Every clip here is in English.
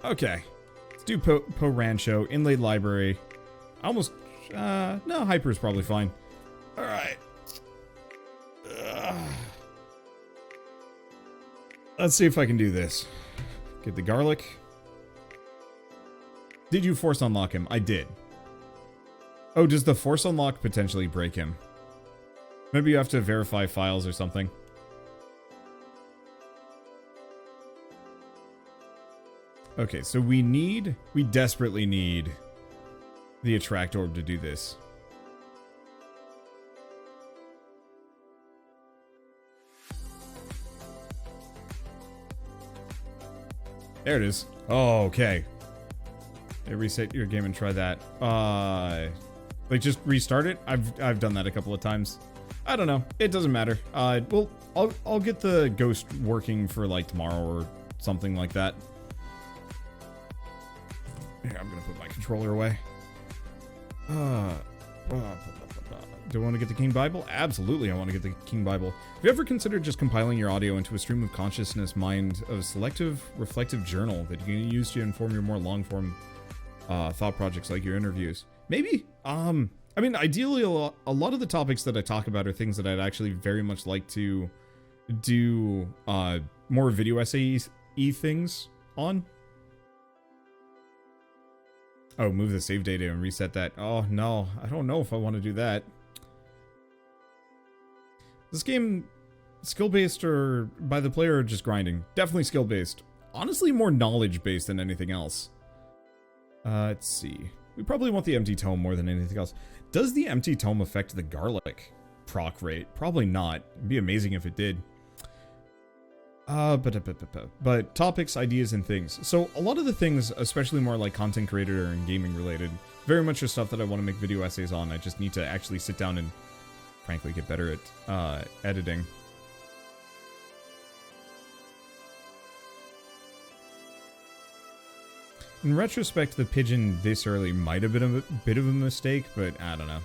Okay. Let's do Po Rancho, Inlaid Library. Almost, no, Hyper is probably fine. Alright. Let's see if I can do this. Get the garlic. Did you force unlock him? I did. Oh, does the force unlock potentially break him? Maybe you have to verify files or something. Okay, so we desperately need the attract orb to do this. There it is. Oh, okay. Hey, reset your game and try that. Like just restart it? I've done that a couple of times. I don't know. It doesn't matter. Well, I'll get the ghost working for like tomorrow or something like that. Here, I'm gonna put my controller away. Do I want to get the King Bible? Absolutely, I want to get the King Bible. Have you ever considered just compiling your audio into a stream of consciousness mind of selective, reflective journal that you can use to inform your more long-form thought projects like your interviews? Maybe. I mean, ideally, a lot of the topics that I talk about are things that I'd actually very much like to do more video essay-y things on. Oh, move the save data and reset that. Oh, no. I don't know if I want to do that. This game, skill-based or by the player or just grinding? Definitely skill-based. Honestly, more knowledge-based than anything else. Let's see. We probably want the empty tome more than anything else. Does the empty tome affect the garlic proc rate? Probably not. It'd be amazing if it did. But topics, ideas, and things. So a lot of the things, especially more like content creator and gaming related, very much are stuff that I want to make video essays on. I just need to actually sit down and, frankly, get better at editing. In retrospect, the pigeon this early might have been a bit of a mistake, but I don't know.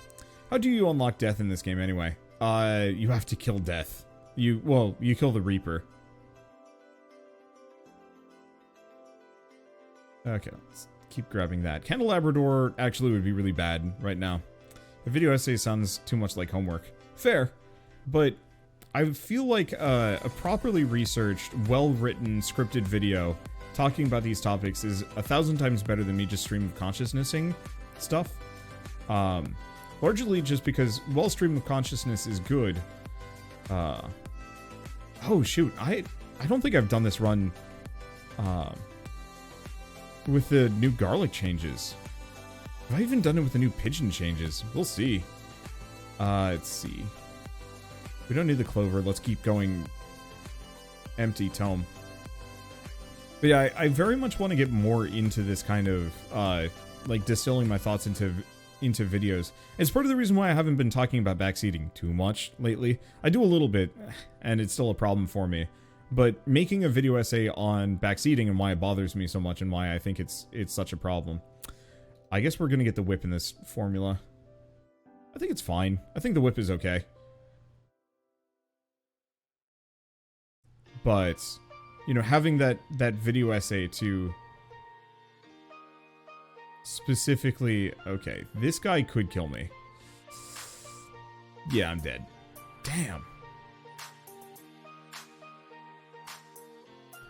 How do you unlock death in this game anyway? You have to kill death. You kill the Reaper. Okay, let's keep grabbing that. Candelabrador actually would be really bad right now. The video essay sounds too much like homework. Fair, but I feel like a properly researched, well-written, scripted video talking about these topics is 1,000 times better than me just stream of consciousnessing stuff. Largely just because, while stream of consciousness is good, oh shoot, I don't think I've done this run, with the new garlic changes. Have I even done it with the new pigeon changes? We'll see. Let's see. We don't need the clover. Let's keep going empty tome. But yeah, I very much want to get more into this kind of, like, distilling my thoughts into videos. It's part of the reason why I haven't been talking about backseating too much lately. I do a little bit, and it's still a problem for me. But making a video essay on backseating and why it bothers me so much and why I think it's such a problem. I guess we're going to get the whip in this formula. I think it's fine. I think the whip is okay. But, you know, having that video essay to specifically... Okay, this guy could kill me. Yeah, I'm dead. Damn.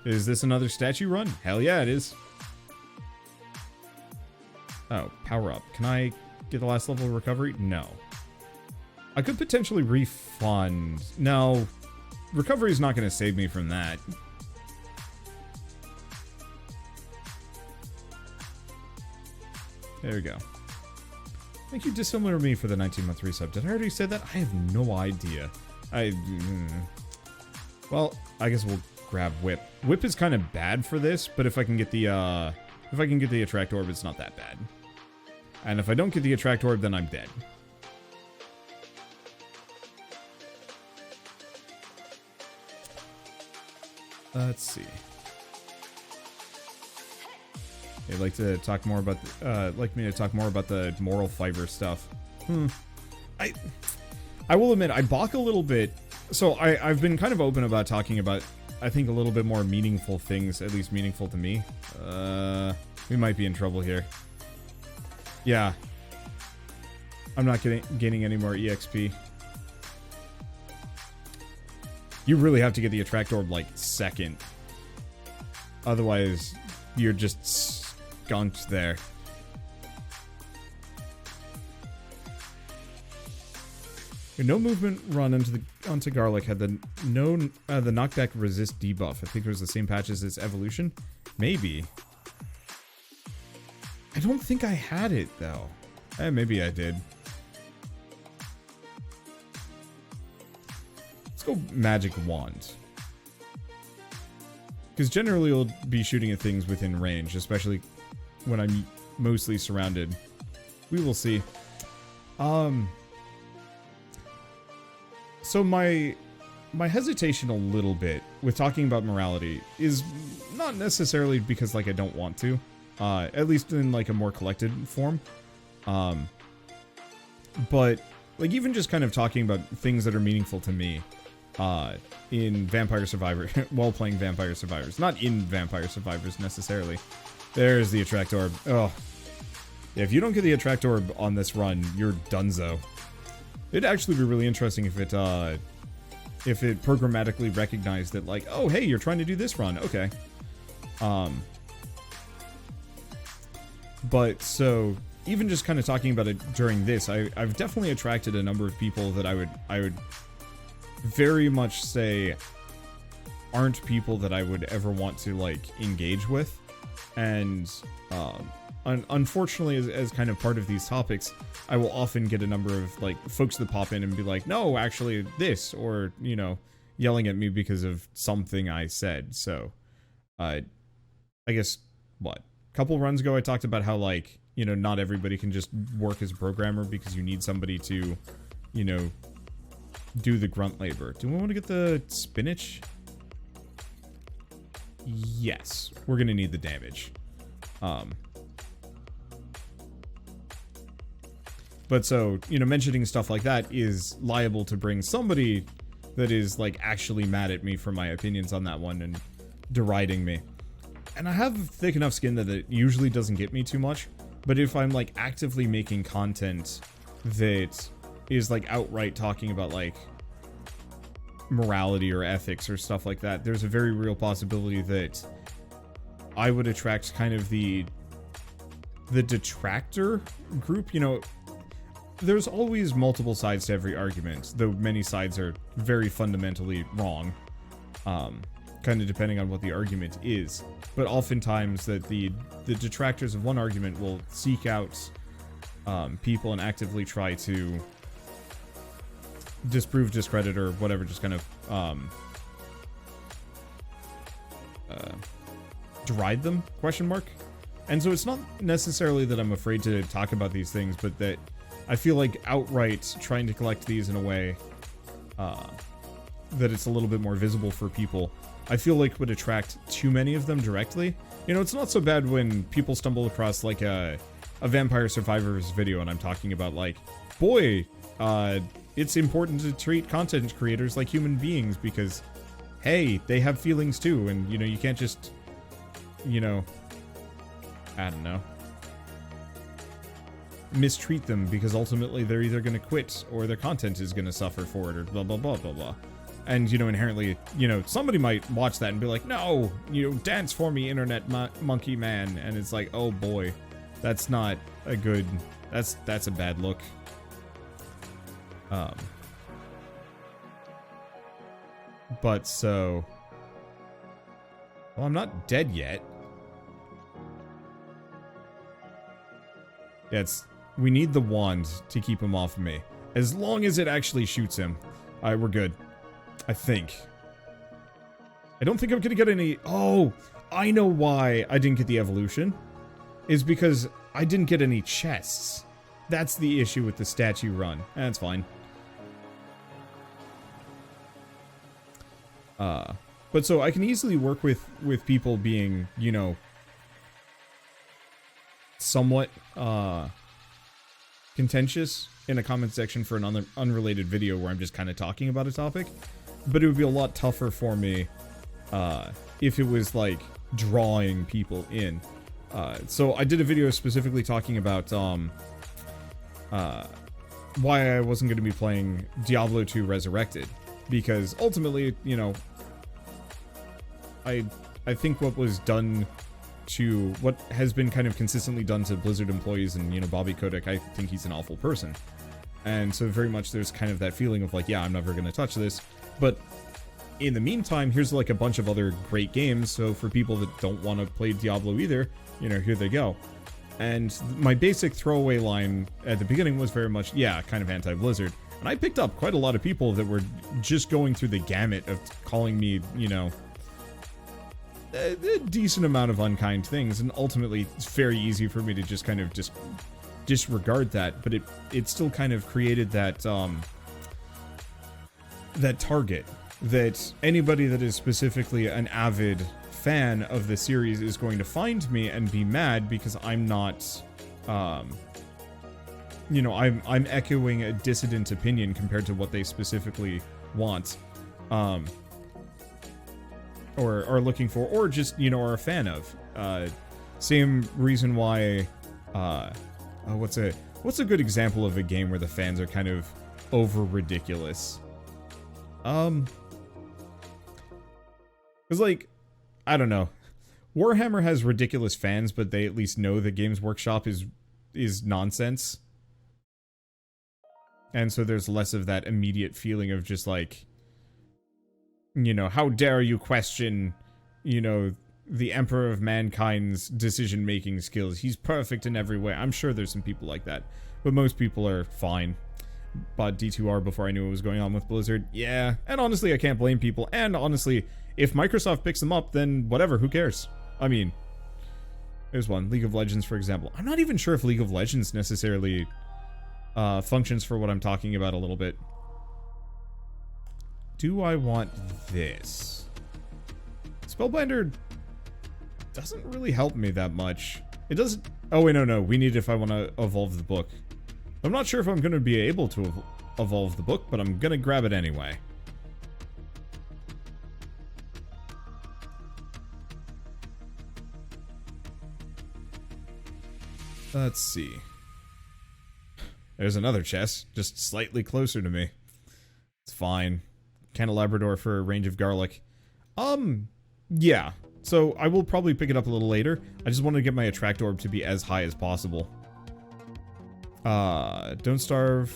Is this another statue run? Hell yeah, it is. Oh, power up. Can I get the last level of recovery? No. I could potentially refund. No. Recovery is not going to save me from that. There we go. Thank you, Dissimilar Me, for the 19-month resub. Did I already say that? I have no idea. Well, I guess we'll grab Whip. Whip is kind of bad for this, but if I can get the attract orb, it's not that bad. And if I don't get the attract orb, then I'm dead. Let's see. They'd like to talk more about like me to talk more about the moral fiber stuff. I will admit I balk a little bit. So I've been kind of open about talking about I think, a little bit more meaningful things, at least meaningful to me. We might be in trouble here. Yeah. I'm not gaining any more EXP. You really have to get the attract orb, like, second. Otherwise, you're just skunked there. No movement run onto Garlic had the knockback resist debuff. I think it was the same patch as its evolution. Maybe. I don't think I had it though. Maybe I did. Let's go magic wand. Because generally you'll be shooting at things within range, especially when I'm mostly surrounded. We will see. So my hesitation a little bit with talking about morality is not necessarily because, like, I don't want to, at least in, like, a more collected form, but, like, even just kind of talking about things that are meaningful to me, in Vampire Survivor, while playing Vampire Survivors, not in Vampire Survivors necessarily. There's the attract orb. Oh, yeah, if you don't get the attract orb on this run, you're donezo. It'd actually be really interesting if it programmatically recognized that, like, oh, hey, you're trying to do this run. Okay. But, so, even just kind of talking about it during this, I've definitely attracted a number of people that I would very much say aren't people that I would ever want to, like, engage with. And, unfortunately, as kind of part of these topics, I will often get a number of, like, folks that pop in and be like, no, actually this, or, you know, yelling at me because of something I said. So, I guess, what? A couple runs ago I talked about how, like, you know, not everybody can just work as a programmer because you need somebody to, you know, do the grunt labor. Do we want to get the spinach? Yes, we're gonna need the damage. But so, you know, mentioning stuff like that is liable to bring somebody that is, like, actually mad at me for my opinions on that one and deriding me. And I have thick enough skin that it usually doesn't get me too much. But if I'm, like, actively making content that is, like, outright talking about, like, morality or ethics or stuff like that, there's a very real possibility that I would attract kind of the detractor group, you know. There's always multiple sides to every argument, though many sides are very fundamentally wrong, kind of depending on what the argument is. But oftentimes that the detractors of one argument will seek out people and actively try to disprove, discredit, or whatever, just kind of deride them, question mark. And so it's not necessarily that I'm afraid to talk about these things, but that I feel like outright trying to collect these in a way that it's a little bit more visible for people, I feel like would attract too many of them directly. You know, it's not so bad when people stumble across, like, a Vampire Survivors video and I'm talking about, like, boy, it's important to treat content creators like human beings because, hey, they have feelings too, and, you know, you can't just, you know, I don't know, mistreat them because ultimately they're either going to quit or their content is going to suffer for it or blah, blah, blah, blah, blah. And, you know, inherently, you know, somebody might watch that and be like, no, you know, dance for me, internet monkey man. And it's like, oh boy, that's not a good, that's a bad look. But so, well, I'm not dead yet. Yeah, we need the wand to keep him off of me. As long as it actually shoots him. Alright, we're good. I think. I don't think I'm gonna get any... Oh! I know why I didn't get the evolution. Is because I didn't get any chests. That's the issue with the statue run. That's fine. But so I can easily work with people being, you know, somewhat contentious in a comment section for an unrelated video where I'm just kind of talking about a topic. But it would be a lot tougher for me if it was like drawing people in. So I did a video specifically talking about why I wasn't going to be playing Diablo 2 Resurrected, because ultimately, you know, I think what was done to what has been kind of consistently done to Blizzard employees and, you know, Bobby Kotick, I think he's an awful person. And so very much there's kind of that feeling of like, yeah, I'm never going to touch this. But in the meantime, here's like a bunch of other great games. So for people that don't want to play Diablo either, you know, here they go. And my basic throwaway line at the beginning was very much, yeah, kind of anti-Blizzard. And I picked up quite a lot of people that were just going through the gamut of calling me, you know, a decent amount of unkind things. And ultimately, it's very easy for me to just kind of just disregard that. But it still kind of created that, that target that anybody that is specifically an avid fan of the series is going to find me and be mad because I'm not, you know, I'm echoing a dissident opinion compared to what they specifically want, or are looking for, or just, you know, are a fan of. Same reason why, what's a good example of a game where the fans are kind of over ridiculous? Cause like, I don't know. Warhammer has ridiculous fans, but they at least know that Games Workshop is nonsense. And so there's less of that immediate feeling of just like, you know, how dare you question, you know, the Emperor of Mankind's decision-making skills. He's perfect in every way. I'm sure there's some people like that, but most people are fine. Bought D2R before I knew what was going on with Blizzard. Yeah, and honestly, I can't blame people. And honestly, if Microsoft picks them up, then whatever, who cares? I mean, there's one. League of Legends, for example. I'm not even sure if League of Legends necessarily functions for what I'm talking about a little bit. Do I want this? Spellbinder doesn't really help me that much. It doesn't... Oh, wait, no. We need it if I want to evolve the book. I'm not sure if I'm going to be able to evolve the book, but I'm going to grab it anyway. Let's see. There's another chest, just slightly closer to me. It's fine. Candelabrador for a range of garlic. Yeah. So I will probably pick it up a little later. I just want to get my attract orb to be as high as possible. Don't starve.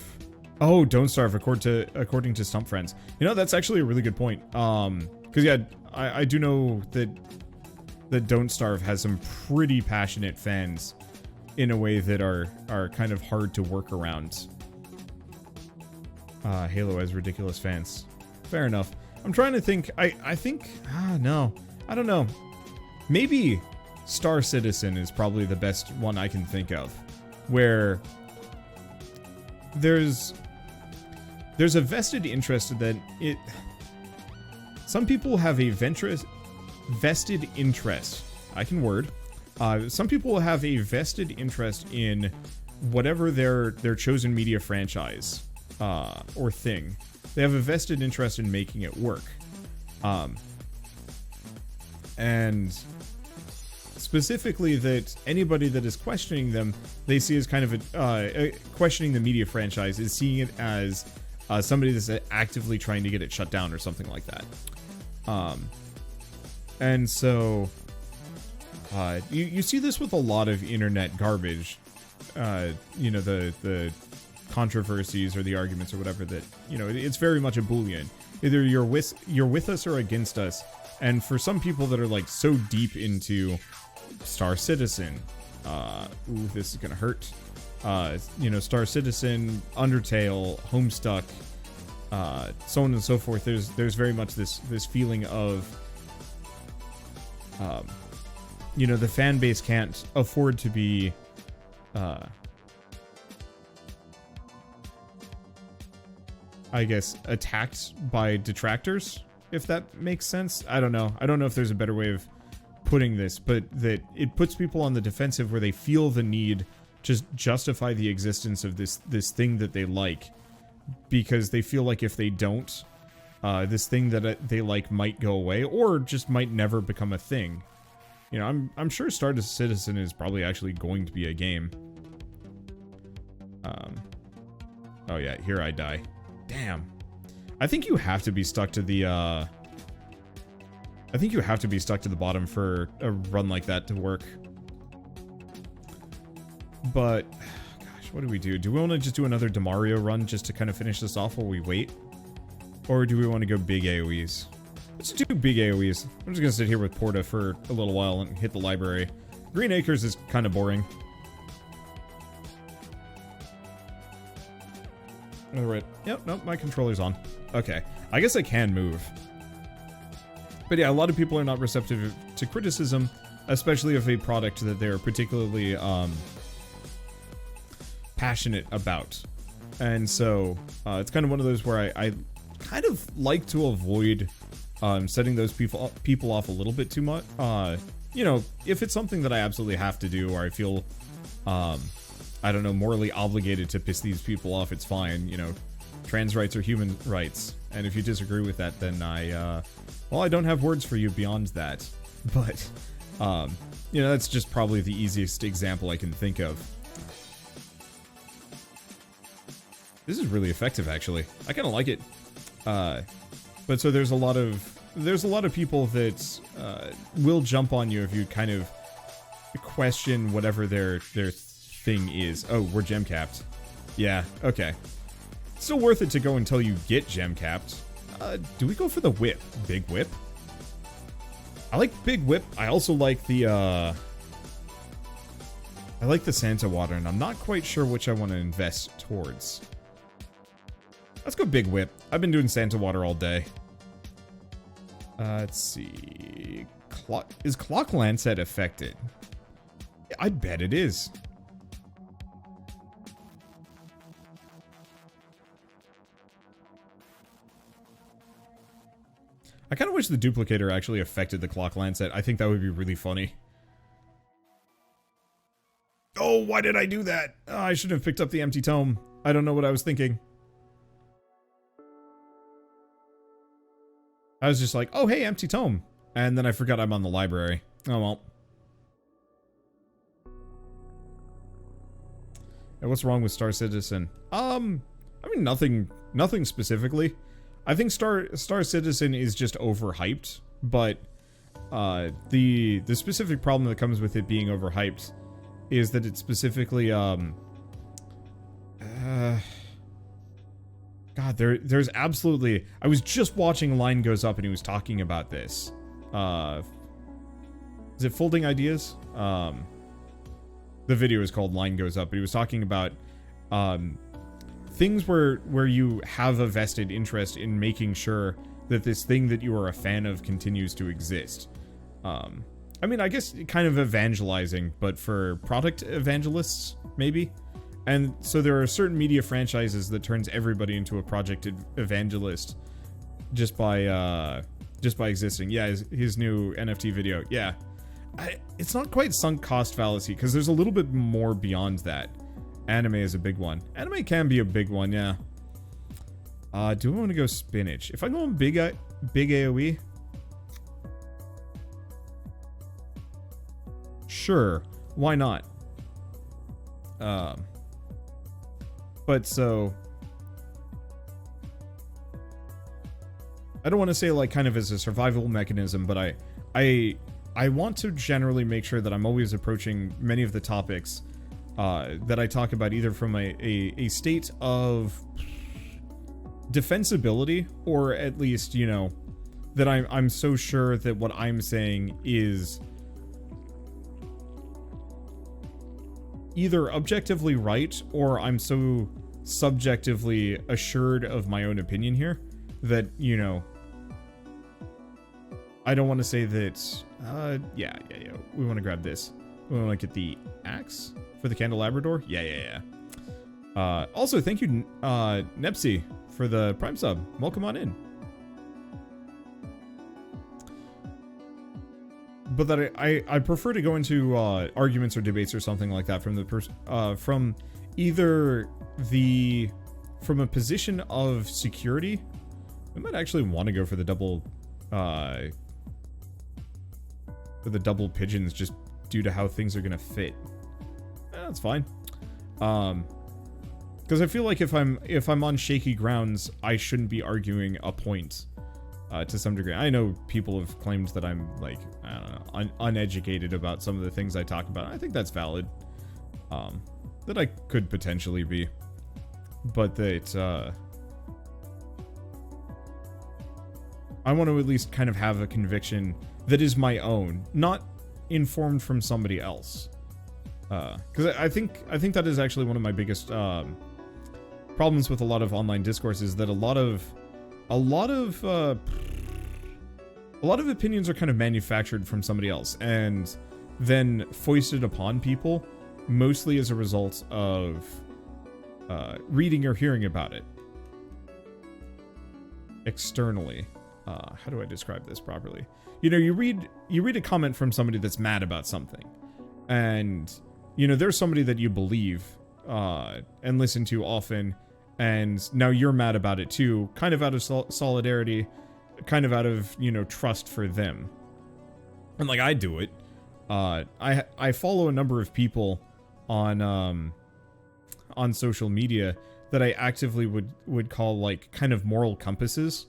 Oh, don't starve according to Stump Friends. You know, that's actually a really good point. Because yeah, I do know that Don't Starve has some pretty passionate fans in a way that are kind of hard to work around. Halo has ridiculous fans. Fair enough. I'm trying to think. I think no. I don't know. Maybe Star Citizen is probably the best one I can think of, where there's a vested interest that it... Some people have a vested interest. I can word. Some people have a vested interest in whatever their chosen media franchise or thing. They have a vested interest in making it work. And specifically that anybody that is questioning them, they see as kind of questioning the media franchise is seeing it as somebody that's actively trying to get it shut down or something like that. And so you see this with a lot of internet garbage. You know, the controversies or the arguments or whatever that, you know, it's very much a Boolean. Either you're with us or against us. And for some people that are like so deep into Star Citizen, ooh, this is gonna hurt. You know, Star Citizen, Undertale, Homestuck, so on and so forth. There's very much this feeling of, you know, the fan base can't afford to be, I guess, attacked by detractors, if that makes sense. I don't know. I don't know if there's a better way of putting this, but that it puts people on the defensive where they feel the need to justify the existence of this thing that they like, because they feel like if they don't, this thing that they like might go away, or just might never become a thing. You know, I'm sure Star Citizen is probably actually going to be a game. Oh yeah, here I die. Damn. I think you have to be stuck to the, I think you have to be stuck to the bottom for a run like that to work. But, gosh, what do we do? Do we want to just do another Demario run just to kind of finish this off while we wait? Or do we want to go big AoE's? Let's do big AoE's. I'm just going to sit here with Porta for a little while and hit the library. Green Acres is kind of boring. Alright. Yep, nope, my controller's on. Okay. I guess I can move. But yeah, a lot of people are not receptive to criticism, especially of a product that they're particularly passionate about. And so, it's kind of one of those where I kind of like to avoid setting those people off a little bit too much. You know, if it's something that I absolutely have to do, or I feel, I don't know, morally obligated to piss these people off, it's fine. You know, trans rights are human rights. And if you disagree with that, then well, I don't have words for you beyond that. But, you know, that's just probably the easiest example I can think of. This is really effective, actually. I kind of like it. But so there's a lot of people that will jump on you if you kind of question whatever their thing is. Oh, we're gem capped. Yeah, okay. Still worth it to go until you get gem capped. Do we go for the whip? Big whip? I like big whip. I also like the I like the Santa water, and I'm not quite sure which I want to invest towards. Let's go big whip. I've been doing Santa water all day. Let's see. Is Clock Lancet affected? I bet it is. I kind of wish the duplicator actually affected the Clock Lancet. I think that would be really funny. Oh, why did I do that? Oh, I should have picked up the empty tome. I don't know what I was thinking. I was just like, oh, hey, empty tome. And then I forgot I'm on the library. Oh, well. And what's wrong with Star Citizen? I mean, nothing specifically. I think Star Citizen is just overhyped, but the specific problem that comes with it being overhyped is that it specifically God, there's absolutely... I was just watching Line Goes Up and he was talking about this. Is it Folding Ideas? The video is called Line Goes Up, but he was talking about things where you have a vested interest in making sure that this thing that you are a fan of continues to exist. I mean, I guess kind of evangelizing, but for product evangelists, maybe? And so there are certain media franchises that turns everybody into a project evangelist just by existing. Yeah, his new NFT video. Yeah. It's not quite sunk cost fallacy, because there's a little bit more beyond that. Anime is a big one. Anime can be a big one, yeah. Do I want to go spinach? If I go on big AoE? Sure. Why not? But so... I don't want to say like kind of as a survival mechanism, but I want to generally make sure that I'm always approaching many of the topics that I talk about either from a state of defensibility, or at least, you know, that I'm so sure that what I'm saying is either objectively right, or I'm so subjectively assured of my own opinion here that, you know, I don't want to say that, yeah, we want to grab this. We want to get the axe for the candelabrador? Yeah. Also, thank you, Nepsy, for the Prime sub. Welcome on in. But that I prefer to go into arguments or debates or something like that from the from either from a position of security, I might actually want to go for the double pigeons just due to how things are gonna fit. That's fine. Because I feel like if I'm on shaky grounds, I shouldn't be arguing a point to some degree. I know people have claimed that I'm like, I don't know, uneducated about some of the things I talk about. I think that's valid. That I could potentially be, but that I want to at least kind of have a conviction that is my own, not informed from somebody else. Because I think that is actually one of my biggest problems with a lot of online discourse, is that a lot of opinions are kind of manufactured from somebody else and then foisted upon people, mostly as a result of reading or hearing about it externally. How do I describe this properly? You know, you read a comment from somebody that's mad about something, and you know there's somebody that you believe and listen to often, and now you're mad about it too, kind of out of solidarity, kind of out of, you know, trust for them. And like I do it. I follow a number of people on social media that I actively would call like kind of moral compasses,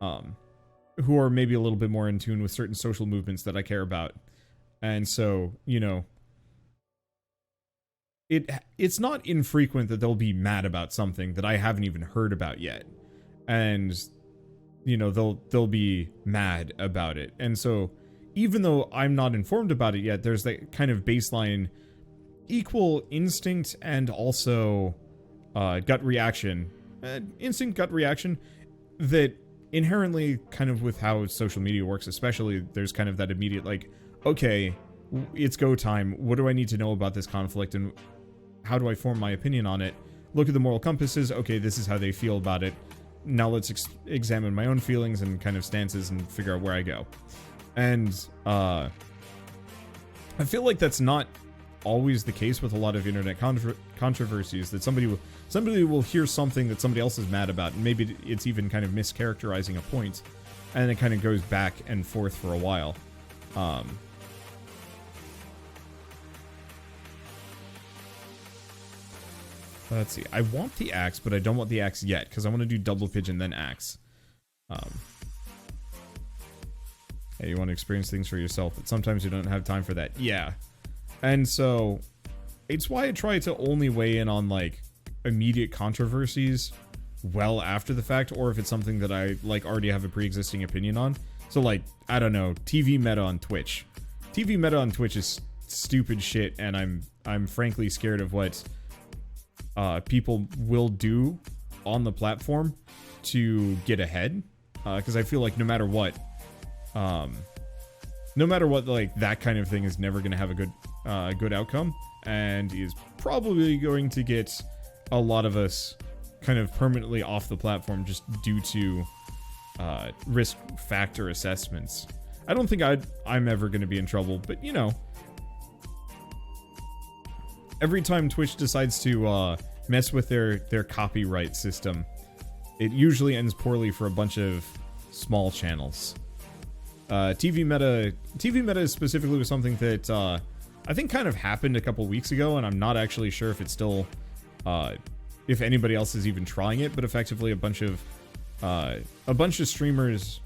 who are maybe a little bit more in tune with certain social movements that I care about. And so, you know, it's not infrequent that they'll be mad about something that I haven't even heard about yet. And, you know, they'll be mad about it. And so, even though I'm not informed about it yet, there's that kind of baseline equal instinct and also gut reaction. Instinct, gut reaction that inherently, kind of with how social media works especially, there's kind of that immediate like, okay, it's go time. What do I need to know about this conflict and how do I form my opinion on it? Look at the moral compasses. Okay, this is how they feel about it. Now let's examine my own feelings and kind of stances and figure out where I go. And I feel like that's not always the case with a lot of internet controversies, that somebody will hear something that somebody else is mad about, and maybe it's even kind of mischaracterizing a point, and it kind of goes back and forth for a while. Let's see. I want the axe, but I don't want the axe yet, because I want to do double pigeon, then axe. Hey, you want to experience things for yourself, but sometimes you don't have time for that. Yeah. And so, it's why I try to only weigh in on, like, immediate controversies well after the fact, or if it's something that I, like, already have a pre-existing opinion on. So, like, I don't know, TV meta on Twitch. TV meta on Twitch is stupid shit, and I'm frankly scared of what people will do on the platform to get ahead. Because I feel like no matter what, like, that kind of thing is never going to have a good outcome, and is probably going to get a lot of us kind of permanently off the platform just due to risk factor assessments. I don't think I'm ever going to be in trouble, but you know, every time Twitch decides to mess with their copyright system, it usually ends poorly for a bunch of small channels. TV meta is specifically something that I think kind of happened a couple weeks ago, and I'm not actually sure if it's still, if anybody else is even trying it, but effectively a bunch of streamers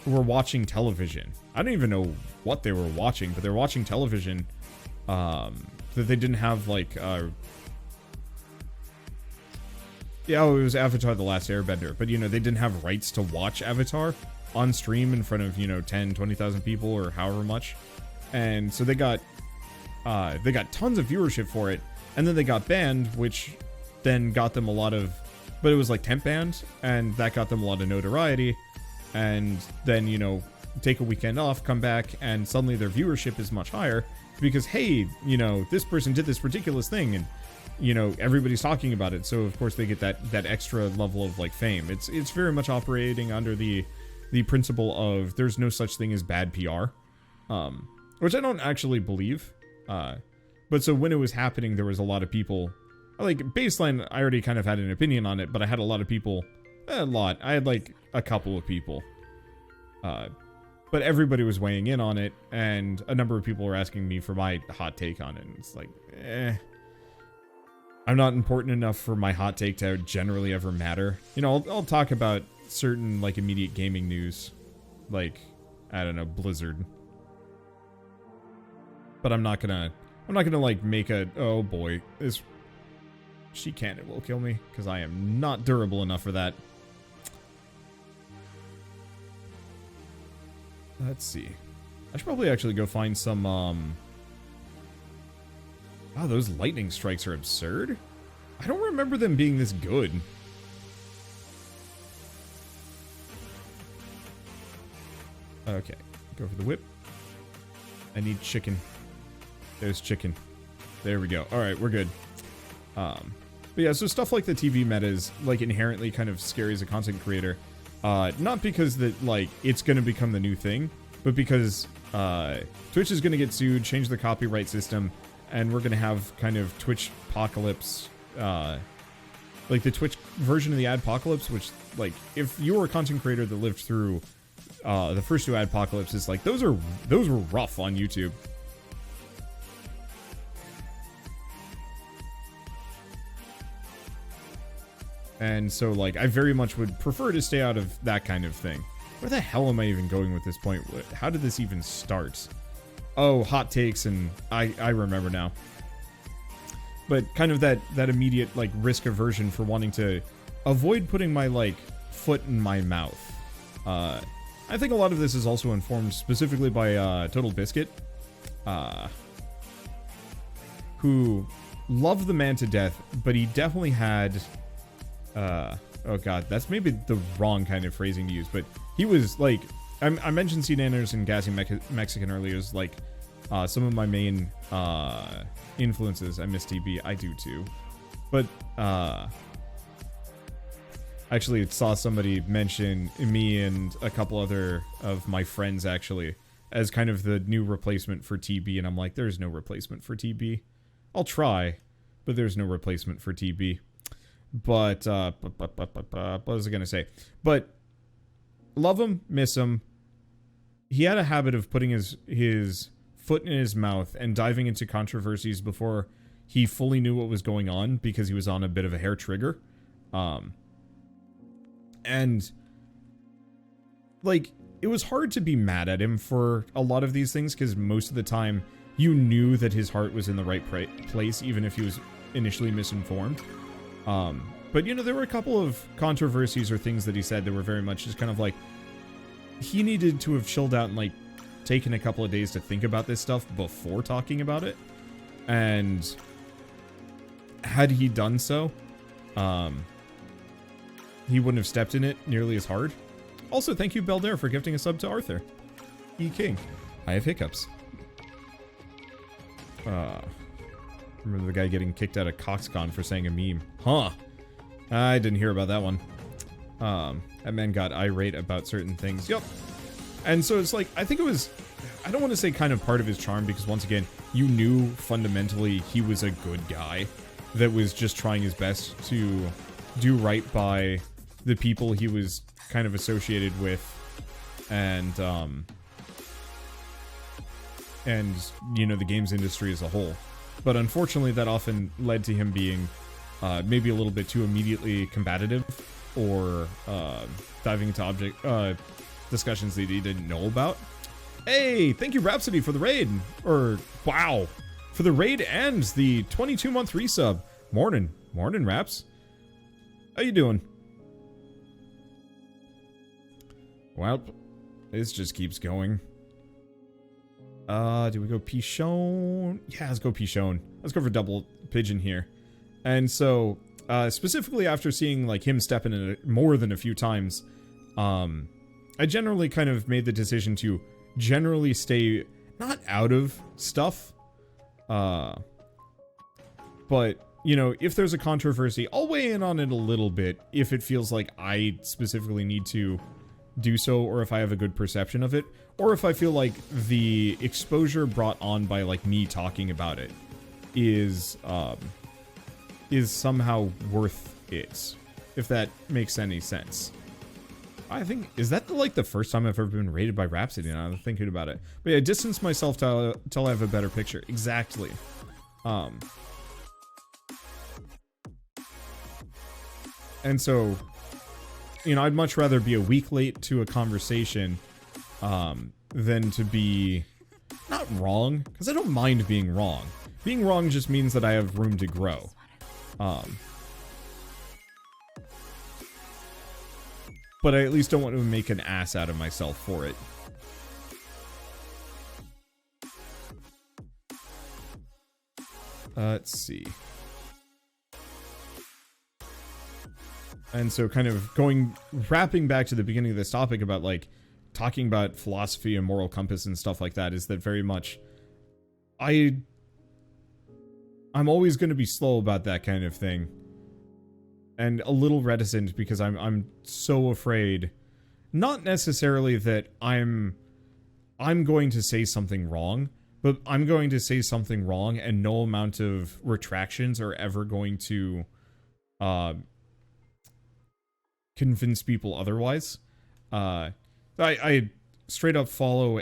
were watching television. I don't even know what they were watching, but they're watching television that they didn't have, like, yeah, it was Avatar: The Last Airbender, but, you know, they didn't have rights to watch Avatar on stream in front of, you know, 20,000 people or however much. And so they got tons of viewership for it, and then they got banned, which then got them a lot of, but it was like temp banned, and that got them a lot of notoriety. And then, you know, take a weekend off, come back, and suddenly their viewership is much higher because, hey, you know, this person did this ridiculous thing, and, you know, everybody's talking about it. So of course they get that extra level of, like, fame. It's very much operating under the principle of there's no such thing as bad PR, which I don't actually believe. But so when it was happening, there was a lot of people, like, baseline, I already kind of had an opinion on it, but I had a lot of people A lot. I had like a couple of people. But everybody was weighing in on it, and a number of people were asking me for my hot take on it. And it's like, I'm not important enough for my hot take to generally ever matter. You know, I'll talk about certain like immediate gaming news, like, I don't know, Blizzard. But I'm not gonna like make a, oh boy, this she cannon will kill me, because I am not durable enough for that. Let's see. I should probably actually go find some, wow, those lightning strikes are absurd. I don't remember them being this good. Okay, go for the whip. I need chicken. There's chicken. There we go. Alright, we're good. But yeah, so stuff like the TV meta is, like, inherently kind of scary as a content creator. Not because that, like, it's gonna become the new thing, but because, Twitch is gonna get sued, change the copyright system, and we're gonna have kind of Twitch apocalypse, like the Twitch version of the adpocalypse, which, like, if you were a content creator that lived through, the first two adpocalypses, like, those were rough on YouTube. And so, like, I very much would prefer to stay out of that kind of thing. Where the hell am I even going with this point? How did this even start? Oh, hot takes, and I remember now. But kind of that immediate, like, risk aversion for wanting to avoid putting my, like, foot in my mouth. I think a lot of this is also informed specifically by Total Biscuit, who loved the man to death, but he definitely had... oh god, that's maybe the wrong kind of phrasing to use, but he was, like, I mentioned Seed Anderson and Gassy Mexican earlier as, like, some of my main, influences. I miss TB, I do too. But, actually saw somebody mention me and a couple other of my friends, actually, as kind of the new replacement for TB, and I'm like, there's no replacement for TB. I'll try, but there's no replacement for TB. But, what was I gonna say? But, love him, miss him. He had a habit of putting his foot in his mouth and diving into controversies before he fully knew what was going on, because he was on a bit of a hair trigger. And, like, it was hard to be mad at him for a lot of these things, because most of the time, you knew that his heart was in the right place, even if he was initially misinformed. But, you know, there were a couple of controversies or things that he said that were very much just kind of like, he needed to have chilled out and, like, taken a couple of days to think about this stuff before talking about it. And had he done so, he wouldn't have stepped in it nearly as hard. Also, thank you, Beldair, for gifting a sub to Arthur. E. King. I have hiccups. Remember the guy getting kicked out of CoxCon for saying a meme. Huh. I didn't hear about that one. That man got irate about certain things. Yup. And so it's like, I think it was, I don't want to say kind of part of his charm, because once again, you knew fundamentally he was a good guy that was just trying his best to do right by the people he was kind of associated with, and you know, the games industry as a whole. But unfortunately, that often led to him being maybe a little bit too immediately combative, or diving into discussions that he didn't know about. Hey, thank you, Rhapsody, for the raid. Or, wow, for the raid and the 22-month resub. Morning. Morning, Raps. How you doing? Well, this just keeps going. Do we go Pichon? Yeah, let's go Pichon. Let's go for double pigeon here. And so, specifically after seeing, like, him step in it more than a few times, I generally kind of made the decision to generally stay not out of stuff, but, you know, if there's a controversy, I'll weigh in on it a little bit if it feels like I specifically need to do so, or if I have a good perception of it, or if I feel like the exposure brought on by, like, me talking about it is somehow worth it. if that makes any sense. I think, is that the first time I've ever been rated by Backseating? I'm thinking about it. But yeah, distance myself till I have a better picture. Exactly. And so, you know, I'd much rather be a week late to a conversation than to be not wrong, because I don't mind being wrong. Being wrong just means that I have room to grow. But I at least don't want to make an ass out of myself for it. Let's see. And so kind of wrapping back to the beginning of this topic about like talking about philosophy and moral compass and stuff like that, is that very much I'm always going to be slow about that kind of thing. And a little reticent because I'm so afraid, not necessarily that I'm going to say something wrong, but I'm going to say something wrong and no amount of retractions are ever going to convince people otherwise. I straight up follow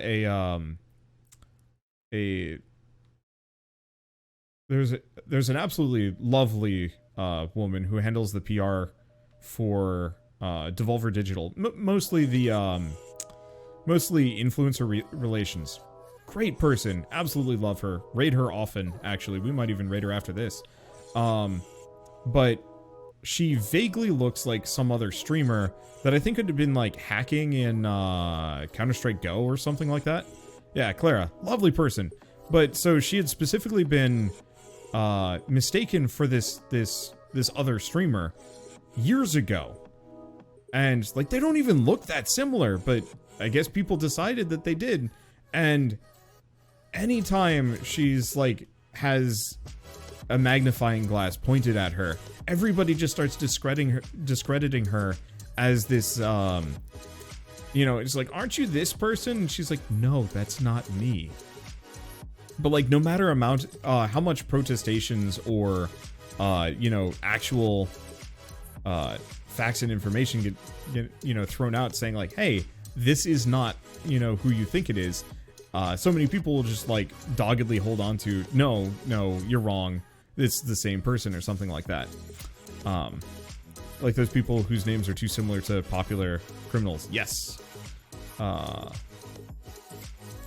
there's an absolutely lovely woman who handles the PR for Devolver Digital, mostly influencer relations. Great person, absolutely love her. Raid her often, actually. We might even raid her after this. But she vaguely looks like some other streamer that I think could have been like hacking in Counter-Strike Go or something like that. Yeah, Clara, lovely person. But so she had specifically been mistaken for this other streamer years ago. And like they don't even look that similar, but I guess people decided that they did. And anytime she's like has a magnifying glass pointed at her, everybody just starts discrediting her as this you know, it's like, aren't you this person? And she's like, no, that's not me. But like no matter how much protestations or you know, actual facts and information get you know, thrown out saying like, hey, this is not, you know, who you think it is, so many people will just like doggedly hold on to, no, you're wrong, it's the same person or something like that. Like those people whose names are too similar to popular criminals. Yes.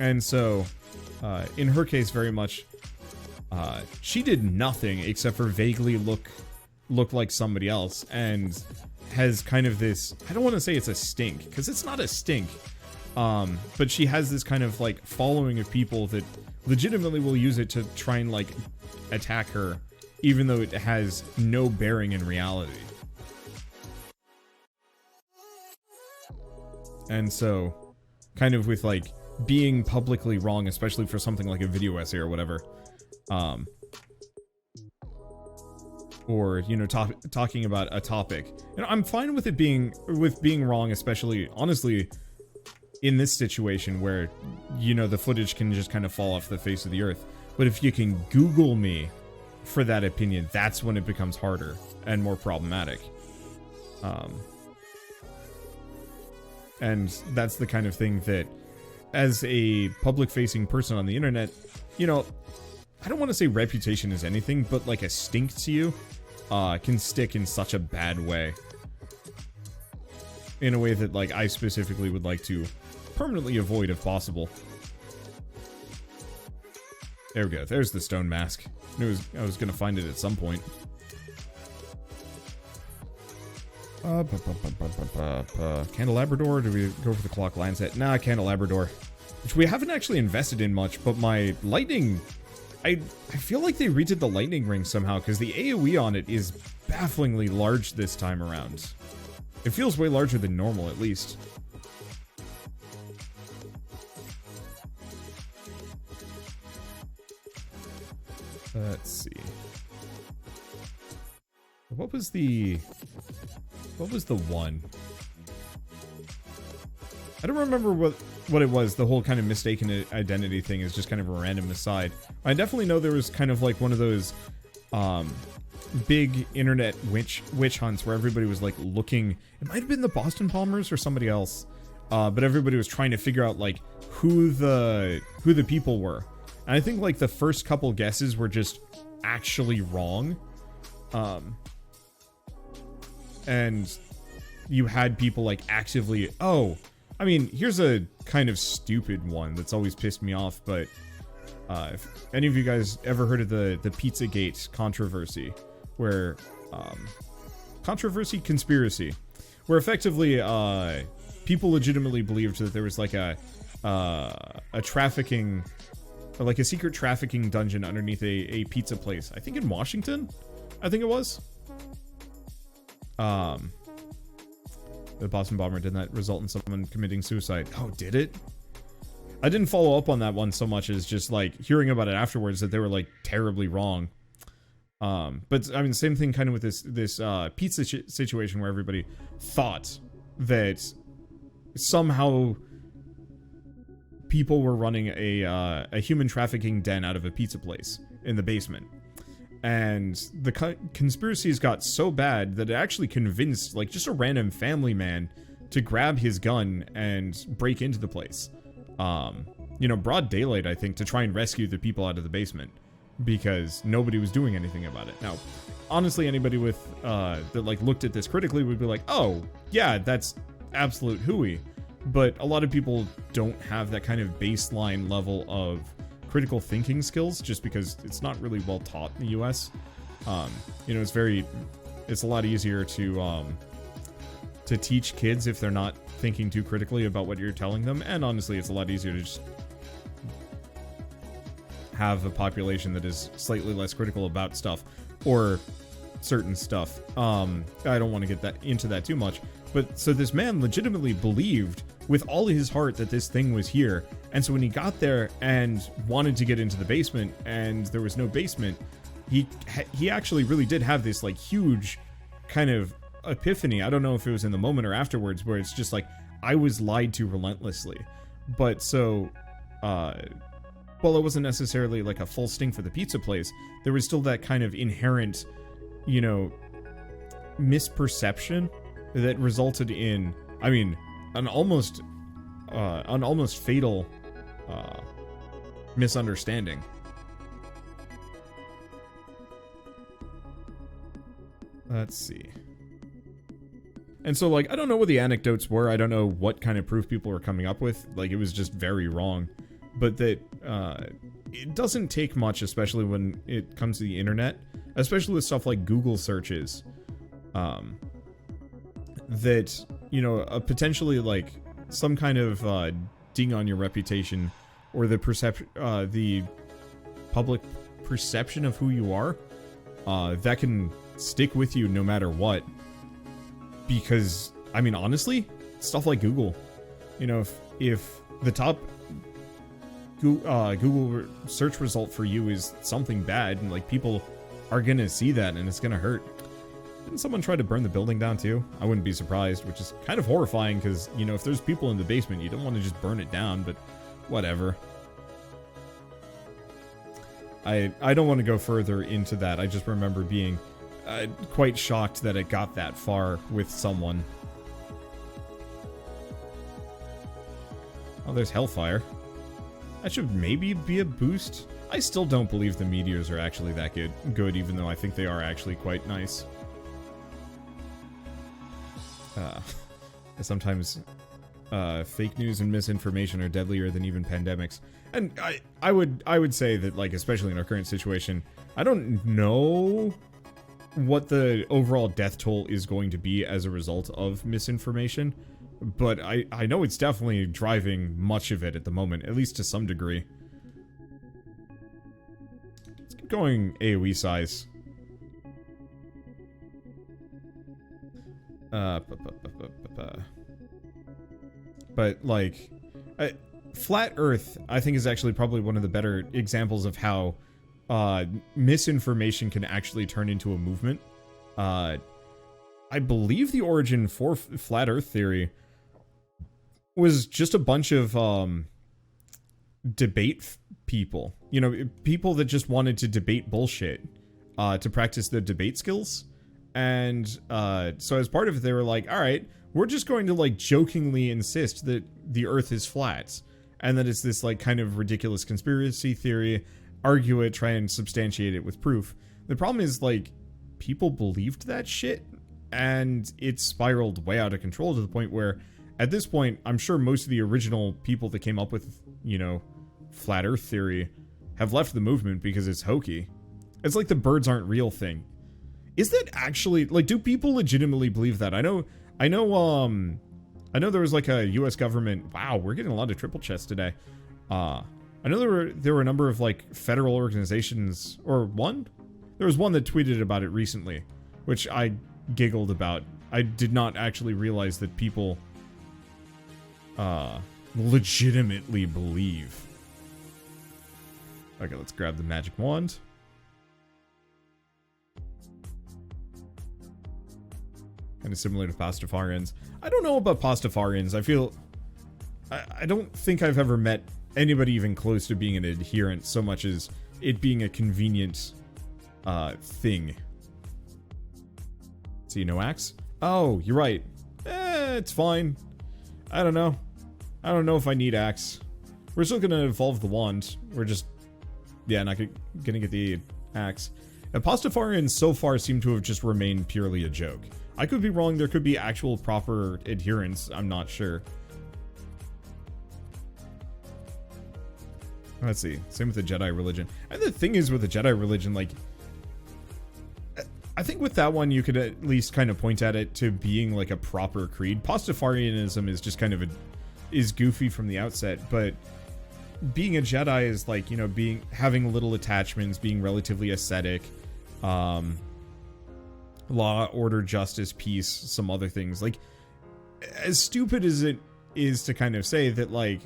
And so in her case, very much she did nothing except for vaguely look like somebody else, and has kind of this, I don't want to say it's a stink, because it's not a stink, but she has this kind of like following of people that legitimately will use it to try and like attack her, even though it has no bearing in reality. And so kind of with like being publicly wrong, especially for something like a video essay or whatever, or, you know, talking about a topic. You know, I'm fine with it being wrong, especially, honestly, in this situation where, you know, the footage can just kind of fall off the face of the earth. But if you can Google me for that opinion, that's when it becomes harder and more problematic. And that's the kind of thing that, as a public-facing person on the internet, you know, I don't want to say reputation is anything, but like a stink to you can stick in such a bad way. In a way that like I specifically would like to permanently avoid if possible. There we go. There's the stone mask. I was gonna find it at some point. Candelabrador? Do we go for the clock line set? Nah, Candelabrador. Which we haven't actually invested in much, but my lightning... I feel like they redid the lightning ring somehow, because the AoE on it is bafflingly large this time around. It feels way larger than normal, at least. Let's see. What was the one? I don't remember what it was. The whole kind of mistaken identity thing is just kind of a random aside. I definitely know there was kind of like one of those big internet witch hunts where everybody was like looking. It might have been the Boston Palmers or somebody else, but everybody was trying to figure out like who the people were. And I think like the first couple guesses were just actually wrong, and you had people like actively. Oh, I mean, here's a kind of stupid one that's always pissed me off, but if any of you guys ever heard of the Pizzagate controversy, where conspiracy, where effectively people legitimately believed that there was like a trafficking, or like a secret trafficking dungeon underneath a pizza place. I think in Washington, I think it was. The Boston bomber, didn't that result in someone committing suicide? Oh, did it? I didn't follow up on that one so much as just like hearing about it afterwards that they were like terribly wrong. But I mean, same thing kind of with this pizza situation where everybody thought that somehow people were running a human trafficking den out of a pizza place in the basement. And the conspiracies got so bad that it actually convinced like just a random family man to grab his gun and break into the place. You know, broad daylight, I think, to try and rescue the people out of the basement because nobody was doing anything about it. Now, honestly, anybody with that like looked at this critically would be like, oh, yeah, that's absolute hooey. But a lot of people don't have that kind of baseline level of critical thinking skills just because it's not really well taught in the US. You know, it's a lot easier to teach kids if they're not thinking too critically about what you're telling them, and honestly it's a lot easier to just have a population that is slightly less critical about stuff or certain stuff. I don't want to get into that too much, but so this man legitimately believed with all his heart that this thing was here, and so when he got there and wanted to get into the basement and there was no basement, he actually really did have this like huge kind of epiphany. I don't know if it was in the moment or afterwards, where it's just like, I was lied to relentlessly. But so well, it wasn't necessarily like a full sting for the pizza place, there was still that kind of inherent, you know, misperception that resulted in, I mean, an almost fatal misunderstanding. Let's see. And so, like, I don't know what the anecdotes were. I don't know what kind of proof people were coming up with. Like, it was just very wrong. But that it doesn't take much, especially when it comes to the internet, especially with stuff like Google searches, that, you know, potentially, like, some kind of ding on your reputation or the public perception of who you are, that can stick with you no matter what. Because, I mean, honestly, stuff like Google, you know, if the top Google search result for you is something bad, and like people are gonna see that and it's gonna hurt. Didn't someone try to burn the building down too? I wouldn't be surprised, which is kind of horrifying because, you know, if there's people in the basement, you don't want to just burn it down, but whatever. I don't want to go further into that. I just remember being quite shocked that it got that far with someone. Oh, there's Hellfire. That should maybe be a boost. I still don't believe the meteors are actually that good, even though I think they are actually quite nice. Sometimes fake news and misinformation are deadlier than even pandemics. And I would say that, like, especially in our current situation, I don't know what the overall death toll is going to be as a result of misinformation, but I know it's definitely driving much of it at the moment, at least to some degree. Let's keep going AoE size. But, like, Flat Earth, I think, is actually probably one of the better examples of how misinformation can actually turn into a movement. I believe the origin for Flat Earth theory was just a bunch of debate people. You know, people that just wanted to debate bullshit. to practice their debate skills. And so as part of it, they were like, all right, we're just going to like jokingly insist that the Earth is flat and that it's this like kind of ridiculous conspiracy theory, argue it, try and substantiate it with proof. The problem is like people believed that shit and it spiraled way out of control to the point where at this point, I'm sure most of the original people that came up with, you know, flat Earth theory have left the movement because it's hokey. It's like the birds aren't real thing. Is that actually, like, do people legitimately believe that? I know there was like a US government, wow, we're getting a lot of triple chests today. I know there were a number of like federal organizations, or one? There was one that tweeted about it recently, which I giggled about. I did not actually realize that people legitimately believe. Okay, let's grab the magic wand. Kind of similar to Pastafarians. I don't know about Pastafarians. I don't think I've ever met anybody even close to being an adherent so much as it being a convenient thing. See, no axe? Oh, you're right. It's fine. I don't know. I don't know if I need axe. We're still gonna evolve the wand. We're just, yeah, not gonna get the axe. And Pastafarians so far seem to have just remained purely a joke. I could be wrong, there could be actual proper adherents, I'm not sure. Let's see, same with the Jedi religion. And the thing is with the Jedi religion, like, I think with that one you could at least kind of point at it to being like a proper creed. Pastafarianism is just kind of is goofy from the outset, but being a Jedi is like, you know, having little attachments, being relatively ascetic, law, order, justice, peace, some other things. Like, as stupid as it is to kind of say that, like,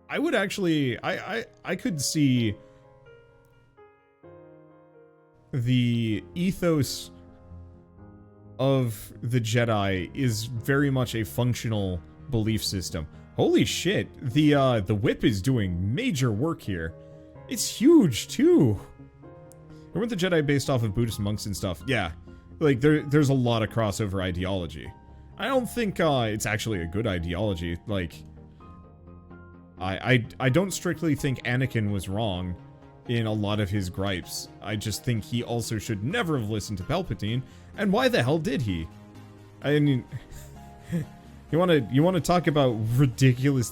I would actually, I could see the ethos of the Jedi is very much a functional belief system. Holy shit, the whip is doing major work here. It's huge too. Weren't the Jedi based off of Buddhist monks and stuff? Yeah, like there's a lot of crossover ideology. I don't think it's actually a good ideology. Like, I don't strictly think Anakin was wrong in a lot of his gripes. I just think he also should never have listened to Palpatine. And why the hell did he? I mean, you want to talk about ridiculous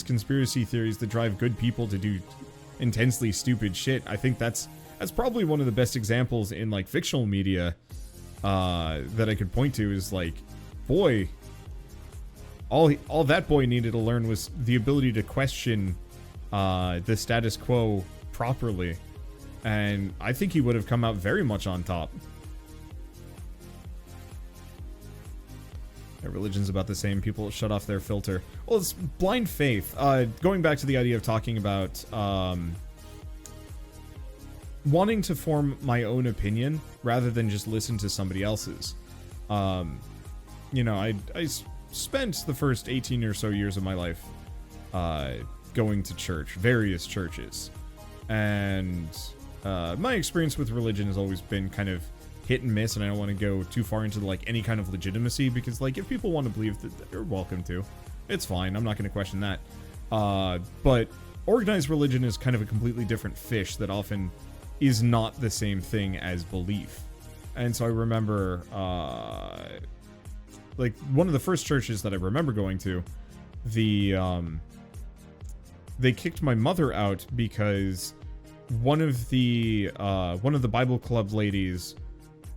conspiracy theories that drive good people to do intensely stupid shit. I think that's probably one of the best examples in like fictional media that I could point to is like, boy, all that boy needed to learn was the ability to question the status quo properly, and I think he would have come out very much on top. Religion's about the same. People shut off their filter. Well, it's blind faith. Going back to the idea of talking about wanting to form my own opinion rather than just listen to somebody else's. You know, I spent the first 18 or so years of my life going to church, various churches. And my experience with religion has always been kind of hit and miss, and I don't want to go too far into like any kind of legitimacy, because like if people want to believe that, they're welcome to. It's fine, I'm not going to question that. But organized religion is kind of a completely different fish that often is not the same thing as belief. And so I remember like one of the first churches that I remember going to, they kicked my mother out because one of the Bible club ladies,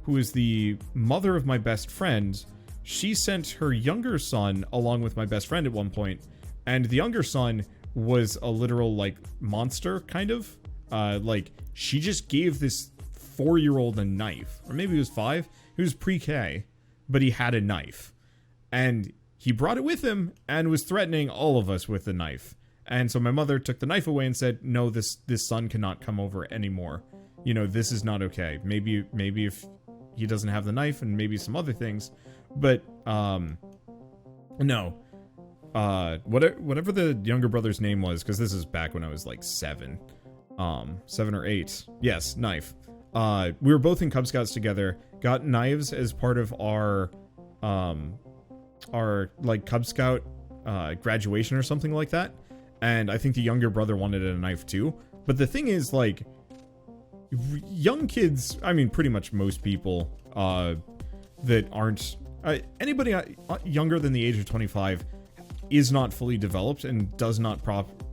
who is the mother of my best friend, she sent her younger son along with my best friend at one point, and the younger son was a literal like monster, kind of. Like, she just gave this 4-year-old a knife, or maybe he was 5. He was pre-K, but he had a knife, and he brought it with him and was threatening all of us with the knife. And so my mother took the knife away and said, "No, this son cannot come over anymore. You know, this is not okay. Maybe if he doesn't have the knife and maybe some other things, but no. Whatever the younger brother's name was, because this is back when I was like 7. 7 or 8. Yes, knife. We were both in Cub Scouts together, got knives as part of our like Cub Scout graduation or something like that. And I think the younger brother wanted a knife too. But the thing is, like, young kids, I mean, pretty much most people that aren't anybody younger than the age of 25 is not fully developed and does not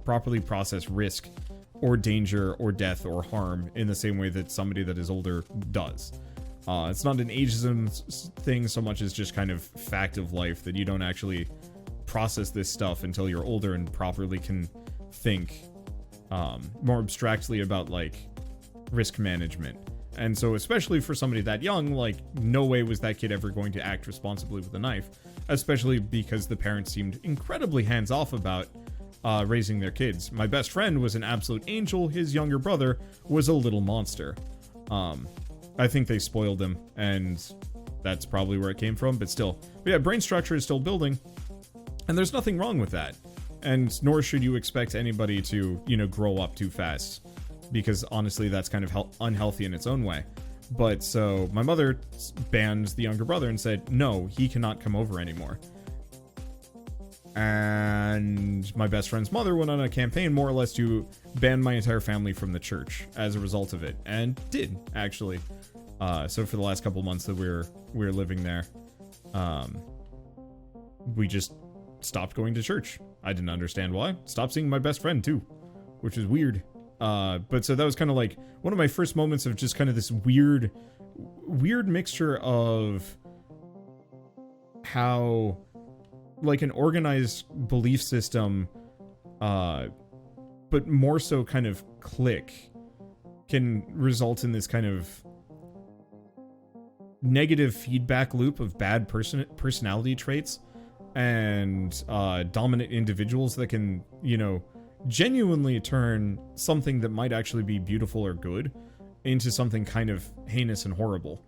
properly process risk or danger or death or harm in the same way that somebody that is older does. It's not an ageism thing so much as just kind of fact of life that you don't actually process this stuff until you're older and properly can think more abstractly about, like, risk management. And so especially for somebody that young, like, no way was that kid ever going to act responsibly with a knife, especially because the parents seemed incredibly hands-off about raising their kids. My best friend was an absolute angel. His younger brother was a little monster. I think they spoiled him, and that's probably where it came from, but still. But yeah, brain structure is still building, and there's nothing wrong with that. And nor should you expect anybody to, you know, grow up too fast, because honestly, that's kind of unhealthy in its own way. But so my mother banned the younger brother and said, no, he cannot come over anymore. And my best friend's mother went on a campaign more or less to ban my entire family from the church as a result of it, and did actually. So for the last couple months that we're living there, we just stopped going to church. I didn't understand why. Stopped seeing my best friend too, which is weird. But so that was kind of like one of my first moments of just kind of this weird mixture of how, like, an organized belief system, but more so kind of clique, can result in this kind of negative feedback loop of bad personality traits and dominant individuals that can, you know, genuinely turn something that might actually be beautiful or good into something kind of heinous and horrible.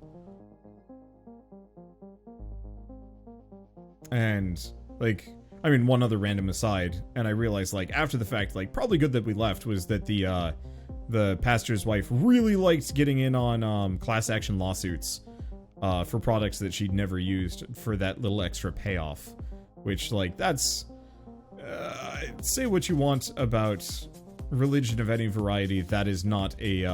And, like, I mean, one other random aside, and I realized, like, after the fact, like, probably good that we left, was that the pastor's wife really liked getting in on class action lawsuits for products that she'd never used for that little extra payoff. Which, like, that's... say what you want about religion of any variety, that is not a...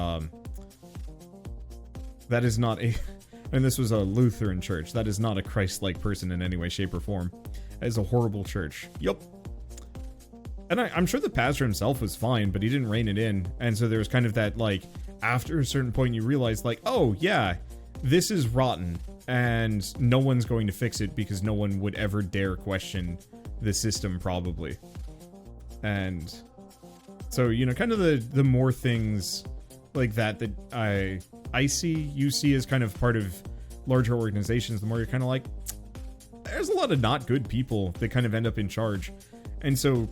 and this was a Lutheran church. That is not a Christ-like person in any way, shape, or form. That is a horrible church. Yup. And I'm sure the pastor himself was fine, but he didn't rein it in. And so there was kind of that, like, after a certain point you realize, like, oh, yeah, this is rotten, and no one's going to fix it because no one would ever dare question the system, probably. And so, you know, kind of the more things like that I see, you see as kind of part of larger organizations, the more you're kind of like, there's a lot of not good people that kind of end up in charge. And so,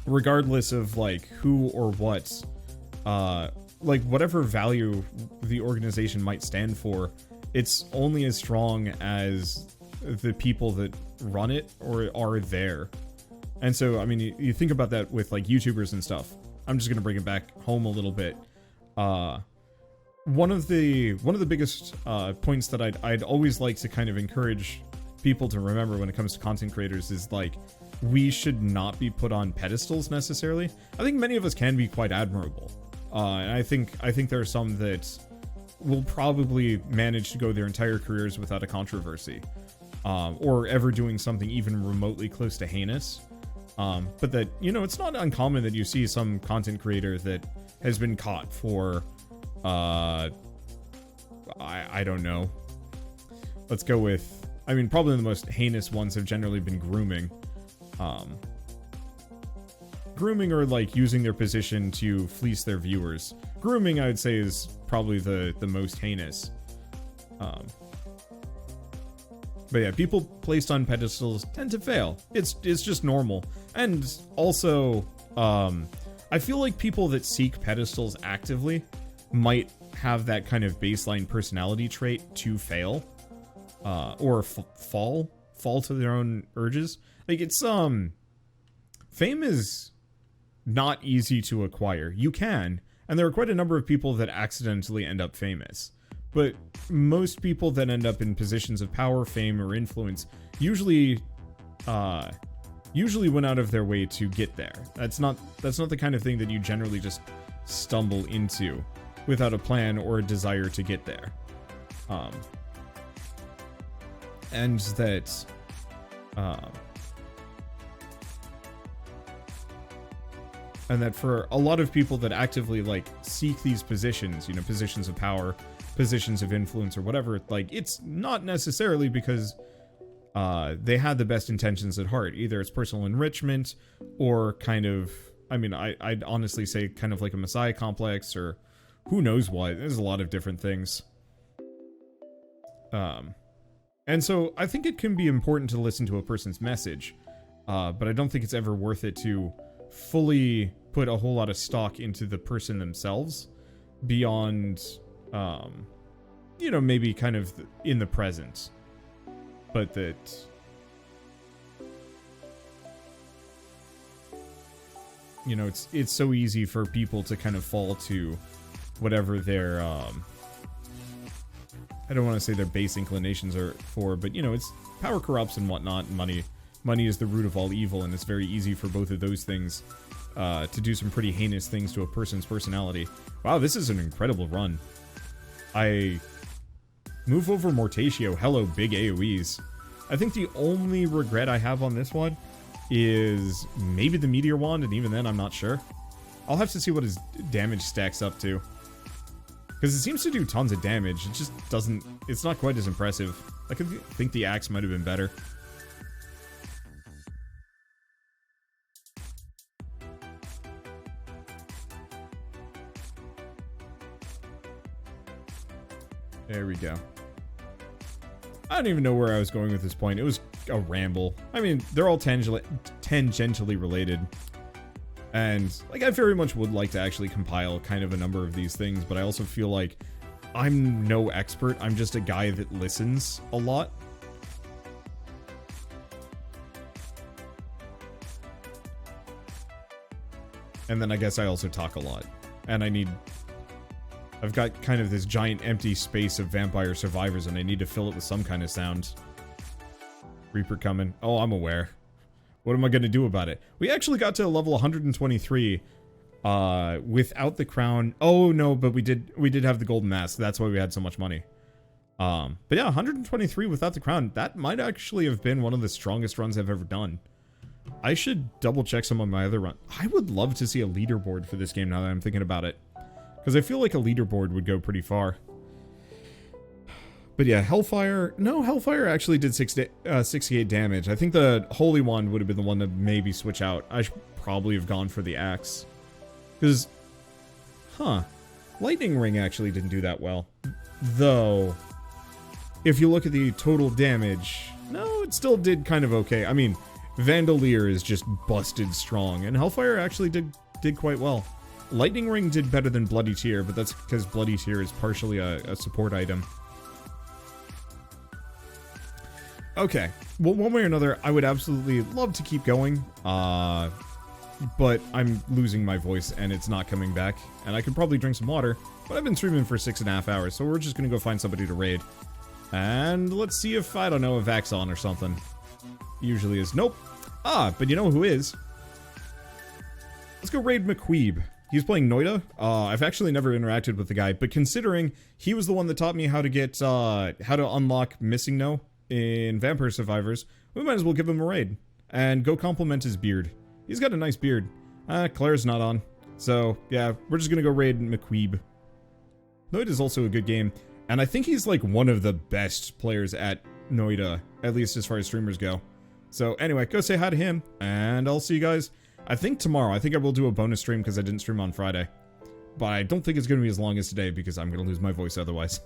regardless of, like, who or what, like, whatever value the organization might stand for, it's only as strong as the people that run it or are there. And so, I mean, you think about that with, like, YouTubers and stuff. I'm just gonna bring it back home a little bit. One of the biggest points that I'd always like to kind of encourage people to remember when it comes to content creators is, like, we should not be put on pedestals necessarily. I think many of us can be quite admirable. And I think there are some that will probably manage to go their entire careers without a controversy, or ever doing something even remotely close to heinous. But that, you know, it's not uncommon that you see some content creator that has been caught for, I don't know. Let's go with, I mean, probably the most heinous ones have generally been grooming. Grooming or, like, using their position to fleece their viewers. Grooming, I would say, is probably the most heinous. But yeah, people placed on pedestals tend to fail. It's just normal. And also, I feel like people that seek pedestals actively might have that kind of baseline personality trait to fail. Or fall to their own urges. Like, it's, fame is not easy to acquire. You can, And there are quite a number of people that accidentally end up famous. But most people that end up in positions of power, fame, or influence usually went out of their way to get there. That's not the kind of thing that you generally just stumble into without a plan or a desire to get there. And that for a lot of people that actively like seek these positions, you know, positions of power, positions of influence, or whatever, like it's not necessarily because they had the best intentions at heart. Either it's personal enrichment or kind of, I mean, I'd honestly say kind of like a messiah complex, or who knows what. There's a lot of different things. And so I think it can be important to listen to a person's message, but I don't think it's ever worth it to fully put a whole lot of stock into the person themselves beyond, you know, maybe kind of in the present. But that, you know, it's so easy for people to kind of fall to whatever their, I don't want to say their base inclinations are for, but, you know, it's power corrupts and whatnot, and money is the root of all evil, and it's very easy for both of those things to do some pretty heinous things to a person's personality. Wow, this is an incredible run. I move over Mortatio. Hello, big AoE's. I think the only regret I have on this one is maybe the Meteor Wand, and even then, I'm not sure. I'll have to see what his damage stacks up to. Because it seems to do tons of damage, it just doesn't, it's not quite as impressive. I could think the axe might have been better. There we go. I don't even know where I was going with this point. It was a ramble. I mean, they're all tangentially related. And, like, I very much would like to actually compile kind of a number of these things, but I also feel like I'm no expert. I'm just a guy that listens a lot. And then I guess I also talk a lot. And I've got kind of this giant empty space of vampire survivors, and I need to fill it with some kind of sound. Reaper coming. Oh, I'm aware. What am I going to do about it? We actually got to level 123 without the crown. Oh, no, but we did have the golden mask. That's why we had so much money. But yeah, 123 without the crown. That might actually have been one of the strongest runs I've ever done. I should double check some of my other runs. I would love to see a leaderboard for this game now that I'm thinking about it. Because I feel like a leaderboard would go pretty far. But yeah, Hellfire... No, Hellfire actually did 68 damage. I think the Holy Wand would have been the one to maybe switch out. I should probably have gone for the axe. Because... Huh. Lightning Ring actually didn't do that well. Though... If you look at the total damage... No, it still did kind of okay. I mean, Vandalier is just busted strong. And Hellfire actually did quite well. Lightning Ring did better than Bloody Tear, but that's because Bloody Tear is partially a support item. Okay, well, one way or another, I would absolutely love to keep going, but I'm losing my voice and it's not coming back, and I could probably drink some water, but I've been streaming for 6.5 hours, so we're just gonna go find somebody to raid. And let's see if, I don't know, a Vax on or something. Usually is. Nope. Ah, but you know who is? Let's go raid McQueeb. He's playing Noida. I've actually never interacted with the guy, but considering he was the one that taught me how to get, how to unlock Missing No in Vampire Survivors, we might as well give him a raid. And go compliment his beard. He's got a nice beard. Claire's not on. So, yeah, we're just gonna go raid McQueeb. Noida's also a good game. And I think he's like one of the best players at Noida, at least as far as streamers go. So anyway, go say hi to him, and I'll see you guys, I think tomorrow. I think I will do a bonus stream because I didn't stream on Friday. But I don't think it's going to be as long as today because I'm going to lose my voice otherwise.